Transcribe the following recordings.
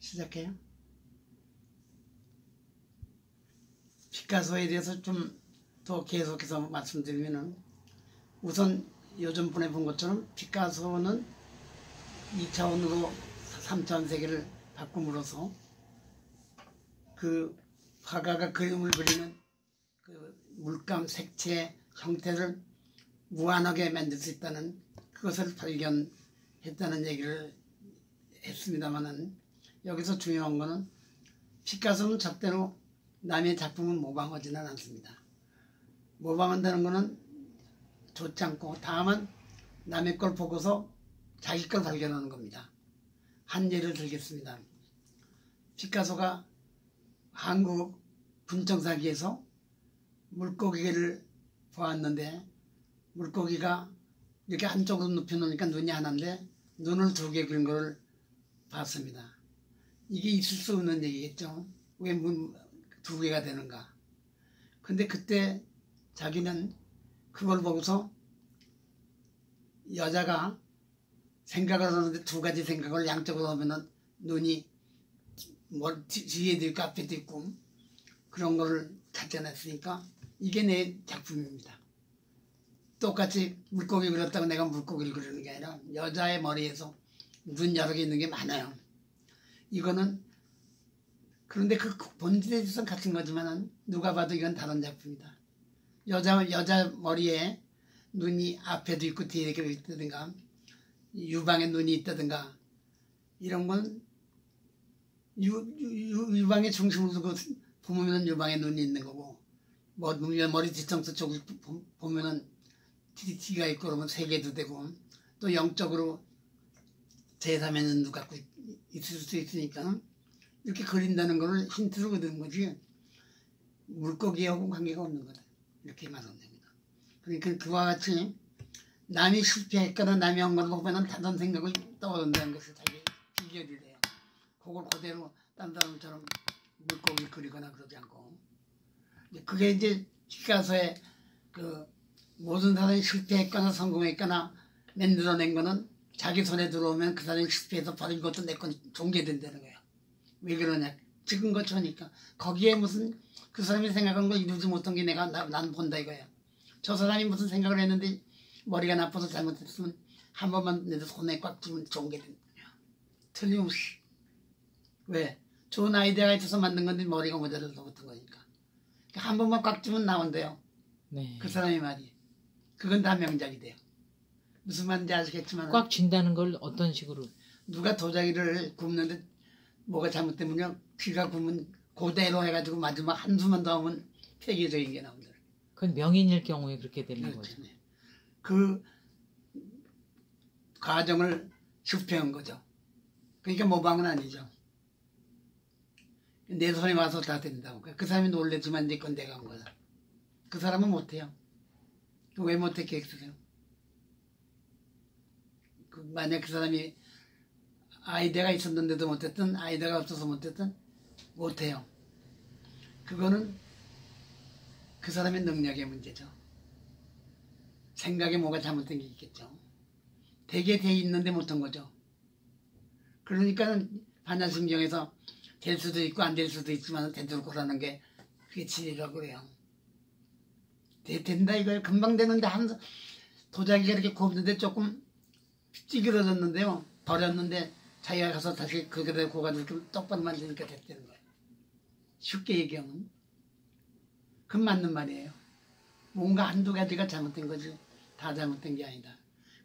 시작해요. 피카소에 대해서 좀 더 계속해서 말씀드리면은, 우선 요즘 보내본 것처럼 피카소는 2차원으로 3차원 세계를 바꿈으로써 그 화가가 그림을 그리는 그 물감, 색채, 형태를 무한하게 만들 수 있다는 그것을 발견했다는 얘기를 했습니다만은, 여기서 중요한 거는 피카소는 절대로 남의 작품을 모방하지는 않습니다. 모방한다는 거는 좋지 않고, 다만 남의 걸 보고서 자기 걸 발견하는 겁니다. 한 예를 들겠습니다. 피카소가 한국 분청사기에서 물고기를 보았는데, 물고기가 이렇게 한쪽으로 눕혀놓으니까 눈이 하나인데 눈을 두 개 그린 걸 봤습니다. 이게 있을 수 없는 얘기겠죠. 왜 두 개가 되는가. 근데 그때 자기는 그걸 보고서 여자가 생각을 하는데 두 가지 생각을 양쪽으로 하면은 눈이 뒤에도 있고 앞에도 있고 그런 거를 찾아냈으니까 이게 내 작품입니다. 똑같이 물고기 그렸다고 내가 물고기를 그리는 게 아니라 여자의 머리에서 눈 여러 개 있는 게 많아요. 이거는 그런데 그 본질에 있어서는 같은 거지만은 누가 봐도 이건 다른 작품이다. 여자 머리에 눈이 앞에도 있고 뒤에도 있다든가 유방에 눈이 있다든가 이런 건 유방의 중심으로 두고 보면은 유방에 눈이 있는 거고, 머리 뒤통수 쪽을 보면은 뒤가 있고 그러면 세 개도 되고, 또 영적으로 제3의 눈도 갖고 있을 수 있으니까 이렇게 그린다는 걸 힌트로 얻은 거지 물고기하고 관계가 없는 거다. 이렇게 말하면 됩니다. 그러니까 그와 같이 남이 실패했거나 남이 한 걸 보면은 다른 생각을 떠오른다는 것을 자기 비결이래요. 그걸 그대로 딴 사람처럼 물고기를 그리거나 그러지 않고. 그게 이제 피카소의 그 모든 사람이 실패했거나 성공했거나 만들어낸 거는 자기 손에 들어오면 그 사람이 실패해서 버린 것도 내 건 종개된다는 거예요. 왜 그러냐. 찍은 거 좋으니까. 거기에 무슨 그 사람이 생각한 거 이루지 못한 게 난 본다 이거야. 저 사람이 무슨 생각을 했는데 머리가 나빠서 잘못했으면 한 번만 내 손에 꽉 쥐면 종개된다. 틀림없이. 왜? 좋은 아이디어가 있어서 만든 건데 머리가 모자라서 못한 거니까. 한 번만 꽉 쥐면 나온대요. 네. 그 사람의 말이. 그건 다 명작이 돼요. 무슨 말인지 아시겠지만. 꽉 쥔다는 걸 어떤 식으로? 누가 도자기를 굽는데 뭐가 잘못되면요. 귀가 굽으면 그대로 해가지고 마지막 한숨만 더 하면 폐기적인 게 나온다. 그건 명인일 경우에 그렇게 되는 그렇지. 거죠. 그 과정을 실패한 거죠. 그러니까 모방은 아니죠. 내 손에 와서 다 된다고. 그 사람이 놀랬지만 내 건 내가 한 거다. 그 사람은 못해요. 왜 못했겠어요? 만약 그 사람이 아이디어가 있었는데도 못했든 아이디어가 없어서 못했든 못해요. 그거는 그 사람의 능력의 문제죠. 생각에 뭐가 잘못된 게 있겠죠. 되게 돼 있는데 못한 거죠. 그러니까 반야심경에서 될 수도 있고 안 될 수도 있지만 되돌고라는 게 그게 진리라고 그래요. 된다 이거예요. 금방 되는데 도자기가 이렇게 굽는데 조금 찌그러졌는데요. 버렸는데 자기가 가서 다시 그대로 고가지고 똑바로 만드니까 됐다는 거예요. 쉽게 얘기하면. 그건 맞는 말이에요. 뭔가 한두 가지가 잘못된 거지 다 잘못된 게 아니다.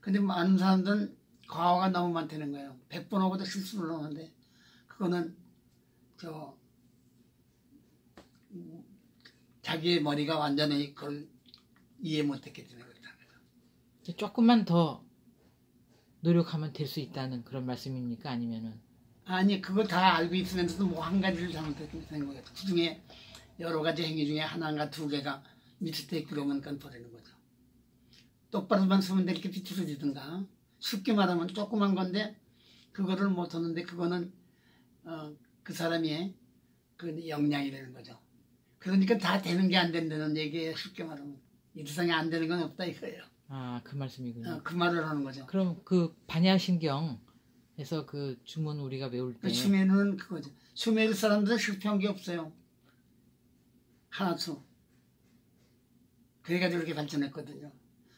근데 많은 사람들은 과오가 너무 많다는 거예요. 100번 하고도 실수를 하는데 그거는 자기의 머리가 완전히 그걸 이해 못했기 때문에 그렇다. 조금만 더 노력하면 될 수 있다는 그런 말씀입니까? 아니면은? 아니, 그거 다 알고 있으면서도 뭐 한 가지를 잘못했다는 거예요. 그 중에 여러 가지 행위 중에 하나인가 두 개가 미스테이크로만 건버리는 거죠. 똑바로만 쓰면 이렇게 비틀어지든가. 쉽게 말하면 조그만 건데 그거를 못하는데 그거는 그 사람의 그 역량이라는 거죠. 그러니까 다 되는 게 안 된다는 얘기예요. 쉽게 말하면. 이 세상에 안 되는 건 없다 이거예요. 아, 그 말씀이군요. 그 말을 하는 거죠. 그럼 그 반야심경 해서 그 주문 우리가 외울 때 슈메르는 그거죠. 슈메르 사람들은 실패한 게 없어요. 하나도. 그래가지고 이렇게 발전했거든요.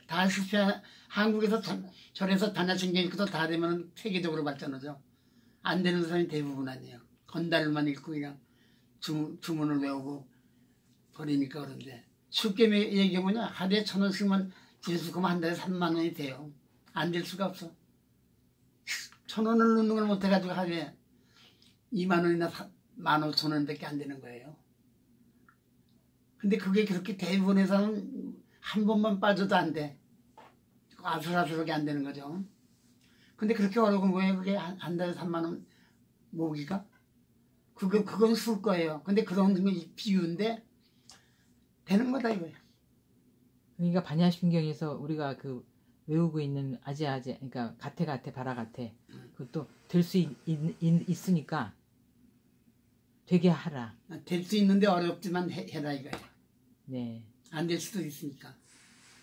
다 실패, 한국에서 절에서 단야신경 읽고도 다 되면 세계적으로 발전하죠. 안 되는 사람이 대부분 아니에요. 건달만 읽고 그냥 주문을 외우고 버리니까 그런데. 쉽게 얘기하면 하루에 1,000원씩만 지수 그러면 한 달에 3만 원이 돼요. 안 될 수가 없어. 1,000원을 넣는 걸 못해가지고 하루에 2만 원이나 15,000원밖에 안 되는 거예요. 근데 그게 그렇게 대부분에서는 한 번만 빠져도 안 돼. 아슬아슬하게 안 되는 거죠. 근데 그렇게 어려운 거예요. 그게 한 달에 3만 원 모으기가? 그건 쓸 거예요. 근데 그런 거 비유인데 되는 거다 이거예요. 그러니까 반야신경에서 우리가 그 외우고 있는 아제아제 그러니까 가테가테 바라가테 그것도 될 수 있으니까 되게 하라. 될 수 있는데 어렵지만 해라 이거예요. 네. 안 될 수도 있으니까.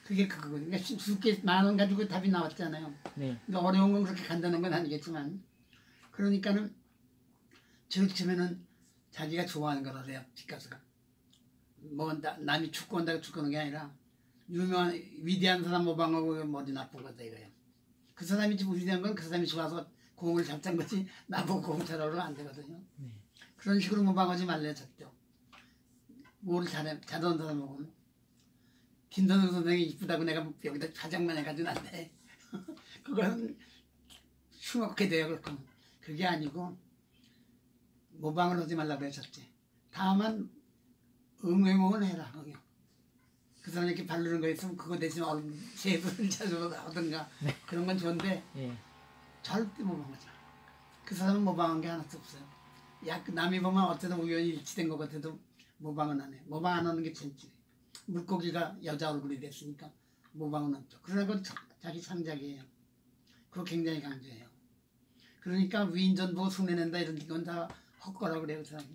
그게 그거거든요. 그러니까 쉽게 10,000원 가지고 답이 나왔잖아요. 네. 그러니까 어려운 건 그렇게 간단한 건 아니겠지만 그러니까는 저렇게면은 자기가 좋아하는 거라 해요. 피카소가. 뭐 남이 축구한다고 축구하는 게 아니라 유명한 위대한 사람 모방하고 머리 나쁜 거다 이거예요. 그 사람이 지금 위대한 건 그 사람이 좋아서 공을 잡자는 거지 나보고 공 차라 그러면 안 되거든요. 네. 그런 식으로 모방하지 말래요. 절대. 뭘 잘하는 사람하고는 김선우 선생이 이쁘다고 내가 여기다 화장만 해가지고는 안 돼. 그건 흉악하게 돼요. 그렇고 그게 아니고 모방을 하지 말라고 했었지. 다만 응용을 해라. 응용. 그 사람이 이렇게 바르는 거 있으면 그거 대신 제도를 찾아서 하든가 그런 건 좋은데 예. 절대 모방하지 마. 그 사람은 모방한 게 하나도 없어요. 남이 보면 어쩌다 우연히 일치된 것 같아도 모방은 안 해. 모방 안 하는 게 재밌지. 물고기가 여자 얼굴이 됐으니까 모방은 없죠. 그러나 그건 자기 창작이에요. 그거 굉장히 강조해요. 그러니까 위인전 보고 흉내낸다 이런 건 다 헛거라고 그래요. 그 사람이.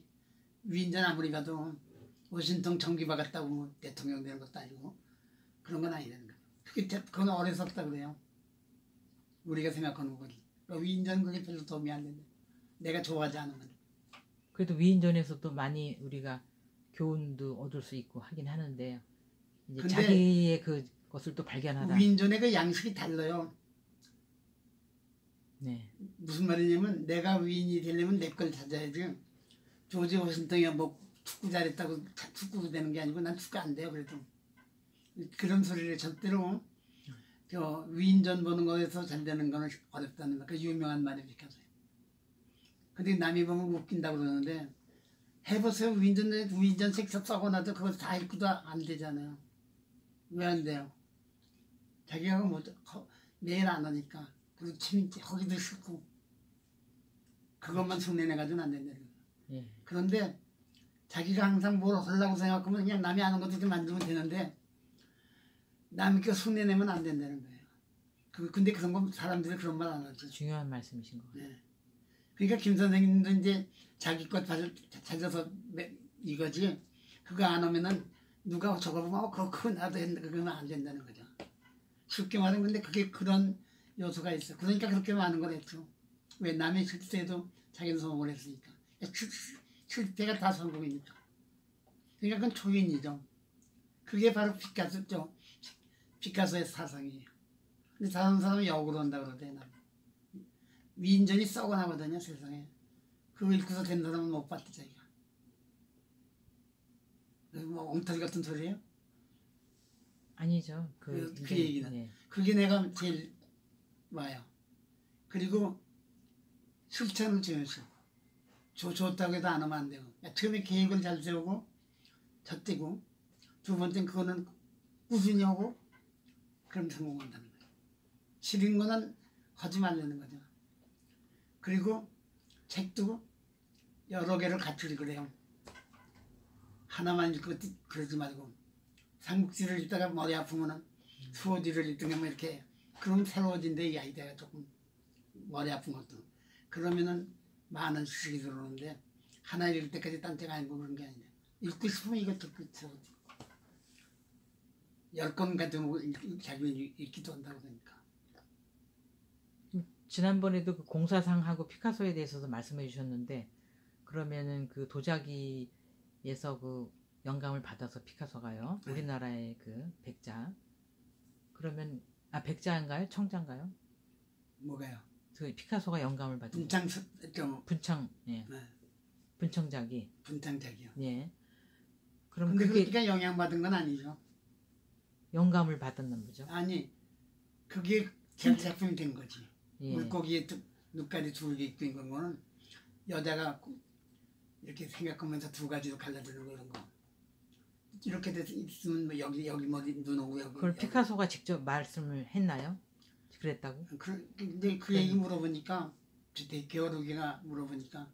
위인전 아무리 가도 워싱턴 전기 박았다고 뭐 대통령 되는 것도 아니고 그런 건 아니라는 거예요. 그건 어리석다 그래요. 우리가 생각하는 거지. 위인전 그게 별로 도움이 안 된다. 내가 좋아하지 않으면. 그래도 위인전에서도 많이 우리가 교훈도 얻을 수 있고 하긴 하는데요. 이제 자기의 그것을 또 발견하라. 위인전의 그 양식이 달라요. 네. 무슨 말이냐면 내가 위인이 되려면 내 걸 찾아야지. 조지 워싱턴이 뭐 축구 잘했다고 축구가 되는 게 아니고 난 축구 안 돼요. 그래도 그런 소리를 절대로 저 위인전 보는 거에서 잘 되는 거는 어렵다는 거. 그 유명한 말이 비켜서요. 근데 남이 보면 웃긴다고 그러는데 해보세요. 위인전 책 써고 나도 그거 다 읽고도 안 되잖아요. 왜 안 돼요? 자기가 뭐 매일 안 하니까. 그리고 재밌지. 하기도 싫고. 그것만 흉내내가지고는 안 된다는 거예요. 예. 그런데 자기가 항상 뭘 하려고 생각하면 그냥 남이 아는 것도 좀 만들면 되는데 남이 그 흉내내면 안 된다는 거예요. 근데 그런 건 사람들이 그런 말 안 하죠. 중요한 말씀이신 것 같아요. 네. 그러니까 김 선생님도 이제 자기 것 찾아서 이거지. 그거 안 하면은 누가 저거 보면 그거 나도 했는데 그러면 안 된다는 거죠. 쉽게 말하면 근데 그게 그런 요소가 있어. 그러니까 그렇게 많은 걸 했죠. 왜 남의 실패도 자기는 성공을 했으니까. 실패가 다 성공이니까. 그러니까 그건 초인이죠. 그게 바로 피카소죠. 피카소의 사상이에요. 근데 다른 사람은 역으로 한다고 그러대. 위인전이 썩어나거든요, 세상에. 그거 읽고서 된 사람은 못 봤대, 자기가. 뭐 엉터리 같은 소리예요? 아니죠. 그 얘기는. 네. 그게 내가 제일 와요. 그리고 실천을 중요시. 좋다고 해도 안 하면 안 되고. 처음에 계획을 잘 세우고, 젖대고, 두 번째는 그거는 꾸준히 하고, 그럼 성공한다는 거예요. 싫은 거는 하지 말라는 거죠. 그리고 책도 여러 개를 같이 읽으래요. 하나만 읽고 그러지 말고 삼국지를 읽다가 머리 아프면은 수호지를 읽든가 뭐 이렇게 그럼 새로워진대. 이 아이디어가 조금 머리 아픈 것도. 그러면은 많은 지식이 들어오는데 하나 읽을 때까지 딴 데가 아니고 그런 게 아니라 읽고 싶으면 이것도 그렇죠. 10권 가지고 자기 읽기도 한다고 그러니까. 지난번에도 그 공사상하고 피카소에 대해서도 말씀해 주셨는데 그러면은 그 도자기에서 그 영감을 받아서 피카소가요. 네. 우리나라의 그 백자. 그러면 백자인가요? 청자인가요? 뭐가요? 그 피카소가 영감을 받은 분창 좀 분청, 예. 네. 분청자기. 분창작이요. 예. 그럼 근데 그게 그게 영향받은 건 아니죠. 영감을 받았는 거죠. 아니 그게 작품이 된 거지. 예. 물고기에 눈깔이 두 개 있고 있는 거는 여자가 이렇게 생각하면서 두 가지로 갈라지는 그런 거. 이렇게 돼서 있으면 뭐 여기 머리 눈 오고 여기. 그걸 피카소가 직접 말씀을 했나요? 그랬다고? 근데 그 얘기 물어보니까 게오르기가 물어보니까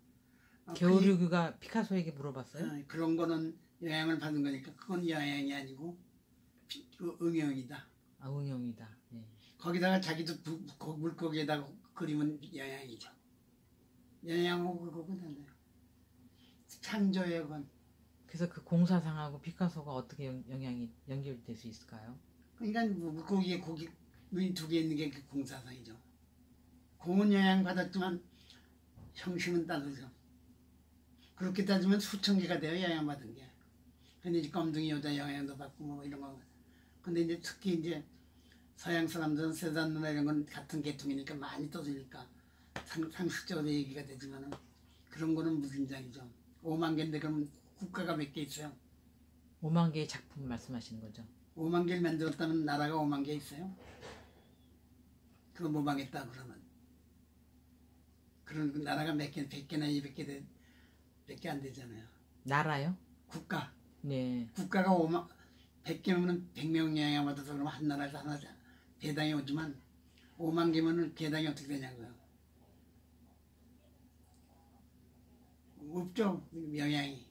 게오르기가 피카소에게 물어봤어요? 그런 거는 영향을 받은 거니까 그건 영향이 아니고 응용이다. 응용이다. 예. 거기다가 자기도 물고기에다가 그리면 영향이죠. 영향하고 그거는 달라요. 창조의 건. 그래서 그 공사상하고 피카소가 어떻게 영향이 연결될 수 있을까요? 그러니까 물고기에 눈이 두 개 있는 게 그 공사상이죠. 공은 영향 받았지만 형식은 다르죠. 그렇게 따지면 수천 개가 돼요, 영향받은 게. 근데 이제 검둥이 여자 영향도 받고 뭐 이런 거. 근데 이제 특히 이제 서양 사람들은 세잔누나 이런 건 같은 계통이니까 많이 떠드니까 상식적으로 얘기가 되지만은 그런 거는 무진장이죠. 5만 개인데 그럼 국가가 몇 개 있어요? 5만 개의 작품 말씀하시는 거죠? 5만 개를 만들었다면 나라가 5만 개 있어요? 그거 못 망했다 그러면. 그런 나라가 몇 개, 100개나 200개 몇 개 안 되잖아요. 나라요? 국가. 네. 국가가 100개면 100명 영향받아서 그러면 한 나라에서 하나 배당이 오지만 5만 개면은 배당이 어떻게 되냐고요. 없죠, 영향이.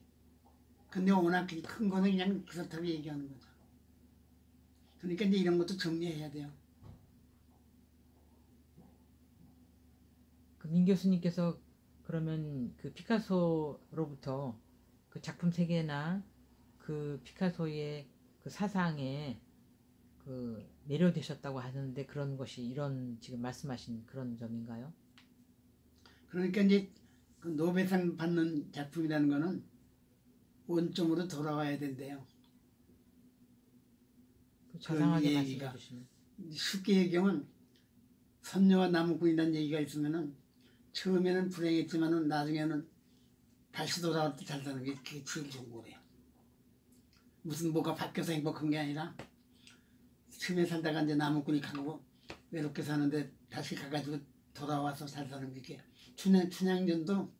근데 워낙 큰 거는 그냥 그렇다고 얘기하는 거죠. 그러니까 이제 이런 것도 정리해야 돼요. 그 민 교수님께서 그러면 그 피카소로부터 그 작품 세계나 그 피카소의 그 사상에 그 매료되셨다고 하는데 그런 것이 이런 지금 말씀하신 그런 점인가요? 그러니까 이제 그 노벨상 받는 작품이라는 거는 원점으로 돌아와야 된대요. 자상하게 말씀해 주시면. 쉽게 얘기하면 선녀와 나무꾼이라는 얘기가 있으면은 처음에는 불행했지만은 나중에는 다시 돌아올 때 잘 사는 게 그게 제일 좋은 거래요. 무슨 뭐가 바뀌어서 행복한 게 아니라 처음에 살다가 이제 나무꾼이 가고 외롭게 사는데 다시 가가지고 돌아와서 잘 사는 게 춘향전도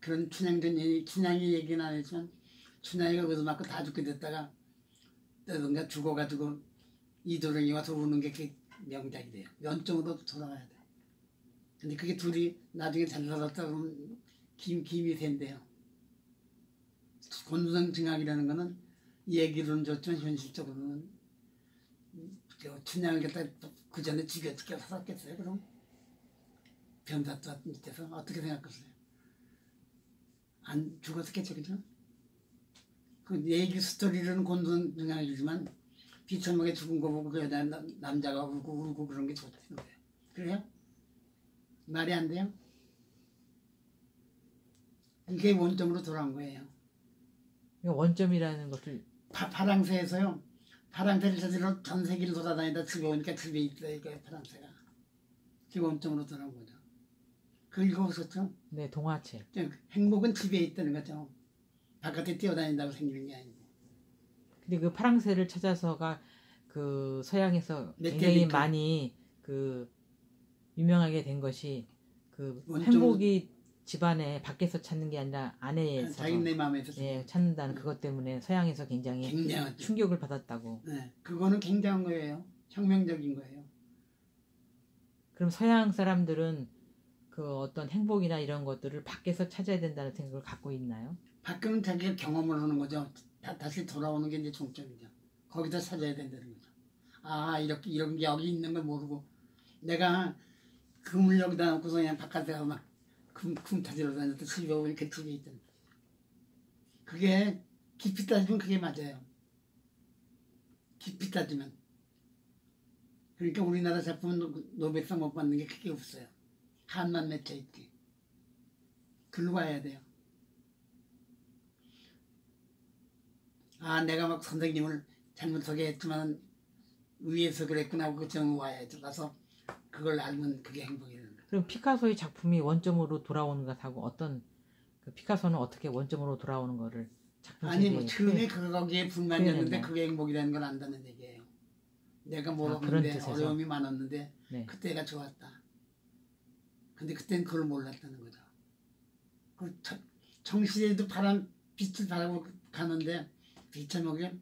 그런 춘향이 얘기는 안 했지만 춘향이가 거기서 맞고 다 죽게 됐다가 어딘가 죽어가지고 이도령이 와서 우는 게 그 명작이 돼요. 연점으로 돌아가야 돼. 근데 그게 둘이 나중에 잘 살았다 그러면 김이 된대요. 곤두성 증학이라는 거는 얘기로는 좋지만 현실적으로는 춘향을 갖다 그 전에 죽여서 살았겠어요. 그럼 변사자 밑에서 어떻게 생각하세요? 안 죽었겠죠, 그죠? 그 얘기 스토리로는 곤두성 증학이지만 비천목에 죽은 거 보고 그 여자 남자가 울고 그런 게 좋다는 거예요. 그래요? 말이 안 돼요? 이게 원점으로 돌아온 거예요. 원점이라는 것을 파랑새에서요. 파랑새를 찾으러 전 세계를 돌아다니다 집에 오니까 집에 있어요. 이게 파랑새가. 그게 원점으로 돌아온 거죠. 그거 읽어보셨죠? 네, 동화책. 행복은 집에 있다는 거죠. 바깥에 뛰어다닌다고 생기는 게 아니고. 근데 그 파랑새를 찾아서가 그 서양에서 굉장히 많이 그 유명하게 된 것이 그 행복이 집안에 밖에서 찾는 게 아니라 안에서 자기네 마음에서 찾는다는 그것 때문에 서양에서 굉장히 충격을 받았다고. 네, 그거는 굉장한 거예요. 혁명적인 거예요. 그럼 서양 사람들은 그 어떤 행복이나 이런 것들을 밖에서 찾아야 된다는 생각을 갖고 있나요? 밖에는 자기가 경험을 하는 거죠. 다시 돌아오는 게 이제 종점이죠. 거기다 찾아야 된다는 거죠. 아, 이런 게 여기 있는 걸 모르고 내가 금을 여기다 놓고서 그냥 바깥에 가서 막 금 타지러 다녔다 집에 오니 그 집에 있던. 그게 깊이 따지면 그게 맞아요. 깊이 따지면. 그러니까 우리나라 작품은 노벨상 못 받는 게 크게 없어요. 한만 맺혀 있지. 글로 가야 돼요. 아, 내가 막 선생님을 잘못 소개했지만 위에서 그랬구나 하고 정 와야죠. 가서 그걸 알면 그게 행복이 되는 거예요. 그럼 피카소의 작품이 원점으로 돌아오는 것하고 어떤 그 피카소는 어떻게 원점으로 돌아오는 거를 작품 아니 뭐 세계에 처음에 거기에 불만이었는데 표현했나요? 그게 행복이라는 건 안다는 얘기예요. 내가 그런 모르는데 뜻에서? 어려움이 많았는데 네. 그때가 좋았다. 근데 그때는 그걸 몰랐다는 거죠. 그 청시에도 파란 빛을 바라고 가는데 비참하게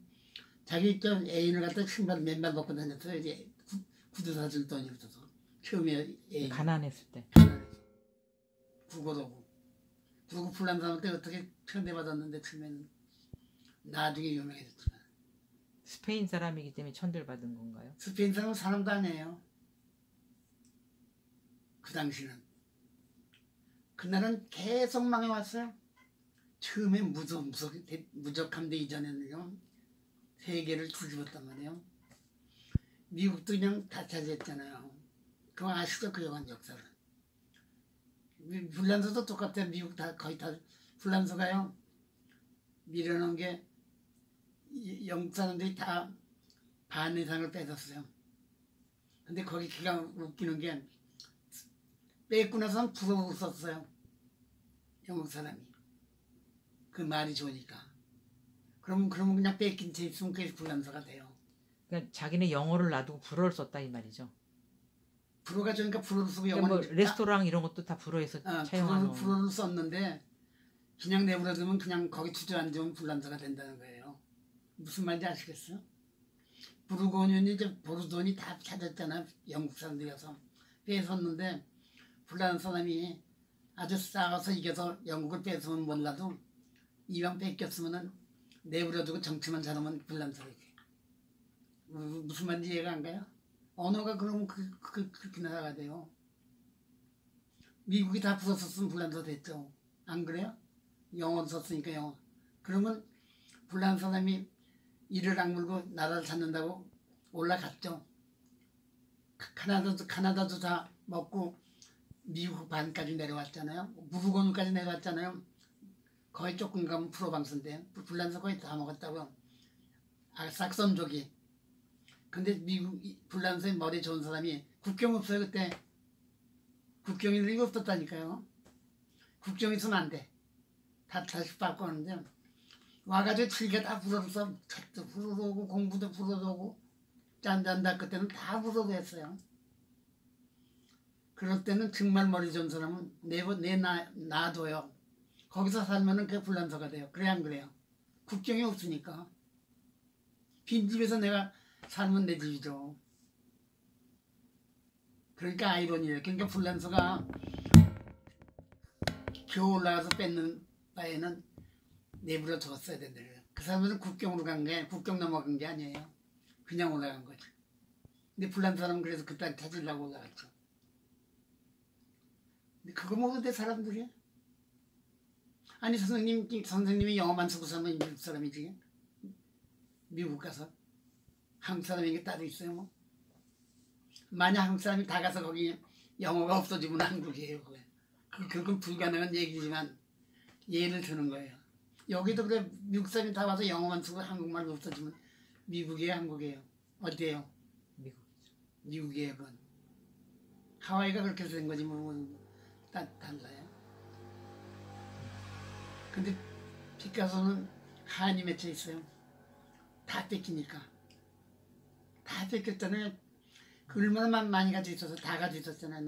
자기 애인을 갖다 신발 맨발 벗고 다녔어요. 이제 구두 사줄 돈이 없어서 처음에 애인 가난했을 때. 국어도 그리고 불난 사람한테 어떻게 천대받았는데 처음에는 나중에 유명해졌지만 스페인 사람이기 때문에 천대를 받은 건가요? 스페인 사람은 사람도 아니에요. 그 당시는 그날은 계속 망해왔어요. 처음에 무적함대 이전에는요 세계를 뒤집었단 말이에요. 미국도 그냥 다 차지했잖아요. 그거 아시죠? 그 영한 역사를. 불란서도 똑같아요. 미국 다 거의 다 불란서가요 밀어놓은 게 영국 사람들이 다 반 이상을 뺏었어요. 근데 거기 기가 웃기는 게 뺏고 나서는 부러워 웃었어요. 영국 사람이. 그 말이 좋으니까. 그러면 그냥 뺏긴 채 있으면 그게 불란서가 돼요. 그러니까 자기네 영어를 놔두고 불어를 썼다 이 말이죠. 불어가 좋으니까 불어를 쓰고 그러니까 뭐 영어를 레스토랑 이런 것도 다 불어에서 차용하는. 불어를 썼는데 그냥 내버려두면 그냥 거기 주저앉으면 불란서가 된다는 거예요. 무슨 말인지 아시겠어요? 부르고뉴니 이제 보르돈이 다 찾았잖아. 영국 사람들이어서 뺏었는데 불란서 사람이 아주 싸워서 이겨서 영국을 뺏으면 몰라도 이왕 뺏겼으면은 내버려두고 정치만 잘하면 불란서이지. 무슨 말인지 이해가 안 가요? 언어가 그러면 그렇게 나라가 돼요. 미국이 다 부서졌으면 불란서 됐죠. 안 그래요? 영어를 썼으니까 영어. 그러면 불란서 사람이 이를 악물고 나라를 찾는다고 올라갔죠. 카나다도 다 먹고 미국 반까지 내려왔잖아요. 무르고누까지 내려왔잖아요. 거의 조금 가면 프로방스인데 불란서 거의 다 먹었다고요. 아, 삭선족이. 근데 미국 불란서에 머리 좋은 사람이 국경 없어요 그때. 국경이 없었다니까요. 국경 있으면 안 돼. 다시 바꾸는데 와가지고 길게 다 불어서 책도 불어오고 공부도 불어오고 짠짠다 그때는 다 불어도 했어요. 그럴 때는 정말 머리 좋은 사람은 놔둬요. 거기서 살면은 그게 불란서가 돼요. 그래 안 그래요? 국경이 없으니까. 빈집에서 내가 살면 내 집이죠. 그러니까 아이러니예요. 그러니까 불란서가 겨우 올라가서 뺏는 바에는 내버려 뒀어야 된다는 거예요. 그 사람들은 국경으로 간 게 국경 넘어간 게 아니에요. 그냥 올라간 거죠. 근데 불란 사람은 그래서 그딸 찾으려고 올라갔죠. 근데 그거 모르는데 사람들이 아니 선생님이 영어만 쓰고 살면 미국 사람이지. 미국 가서 한국 사람에게 따로 있어요 뭐. 만약 한국 사람이 다 가서 거기 영어가 없어지면 한국이에요. 그건 불가능한 얘기지만 예를 드는 거예요. 여기도 그래 미국 사람이 다 와서 영어만 쓰고 한국말 없어지면 미국이에요 한국이에요? 어디에요? 미국이에요 그건. 하와이가 그렇게 된 거지 뭐 달라요. 근데 피카소는 한이 맺혀 있어요. 다 뺏기니까. 다 뺏겼잖아요. 그 얼마나 많이 가지고 있어서 다 가지고 있었잖아요.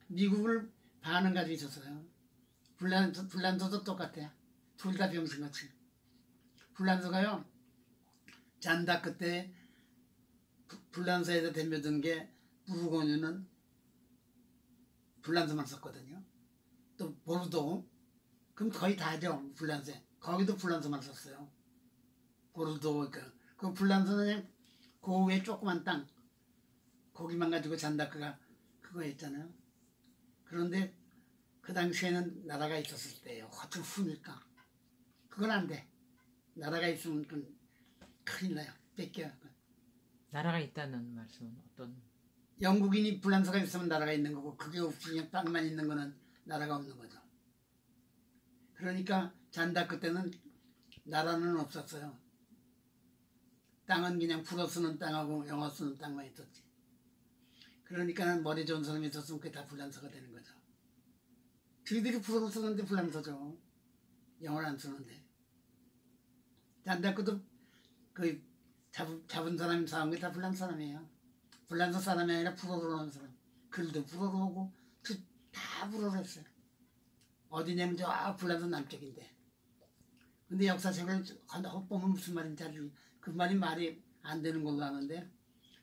미국을 반은 가지고 있었어요. 불란서도 똑같아요. 둘 다 병신같이. 불란서가요. 잔다 그때 불란서에서 덤벼든 게 부르고뉴는 불란서만 썼거든요. 또 보르도 그럼 거의 다죠. 불란서에. 거기도 불란서만 썼어요. 보르도 그 불란서는 그 외에 조그만 땅 거기만 가지고 잔다크가 그거 했잖아요. 그런데 그 당시에는 나라가 있었을 때예요. 허튼 후니까. 그건 안 돼. 나라가 있으면 큰일 나요. 뺏겨요. 나라가 있다는 말씀은 어떤? 영국인이 불란서가 있으면 나라가 있는 거고 그게 없이 그냥 땅만 있는 거는 나라가 없는 거죠. 그러니까 잔다크 때는 나라는 없었어요. 땅은 그냥 불어 쓰는 땅하고 영어 쓰는 땅만 있었지. 그러니까 머리 좋은 사람이 있었으면 그게 다 불란서가 되는 거죠. 저희들이 불어를 쓰는데 불란서죠. 영어를 안 쓰는데. 잔다크도 그 잡은 사람이 사온 게 다 불란서 사람이에요. 불란서 사람이 아니라 불어로 하는 사람. 글도 불어로 오고 다 불어로 했어요. 어디냐면 저 불란서 남쪽인데. 근데 역사책을 보면 무슨 말인지 그 말이 안 되는 걸로 아는데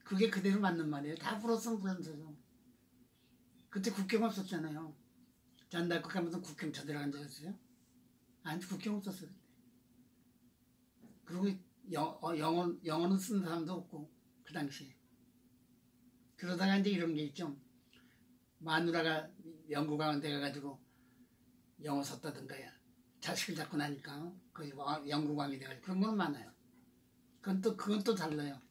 그게 그대로 맞는 말이에요. 다 불었으면 불란서죠. 그때 국경 없었잖아요. 잔다크 가면서 국경 쳐들어간 적 있어요? 아니 국경 없었어요. 그리고 영어는 쓰는 사람도 없고 그 당시에. 그러다가 이제 이런 게 있죠. 마누라가 영국 왕한테 가가지고 영어 썼다든가 자식을 낳고 나니까 거의 영국 왕이 돼가지고 그런 거는 많아요. 그건 또 달라요.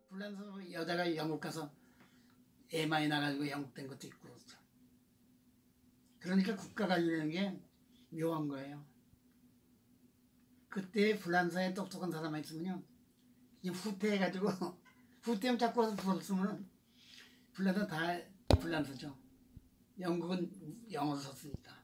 불란서 여자가 영국 가서 애 많이 나가지고 영국 된 것도 있고 그렇죠. 그러니까 국가 관리라는 게 묘한 거예요. 그때 불란서에 똑똑한 사람이 있으면요, 그냥 후퇴해가지고 후퇴하면 자꾸 와서 불어를 쓰면 불란서 다 불란서죠. 영국은 영어를 썼으니까.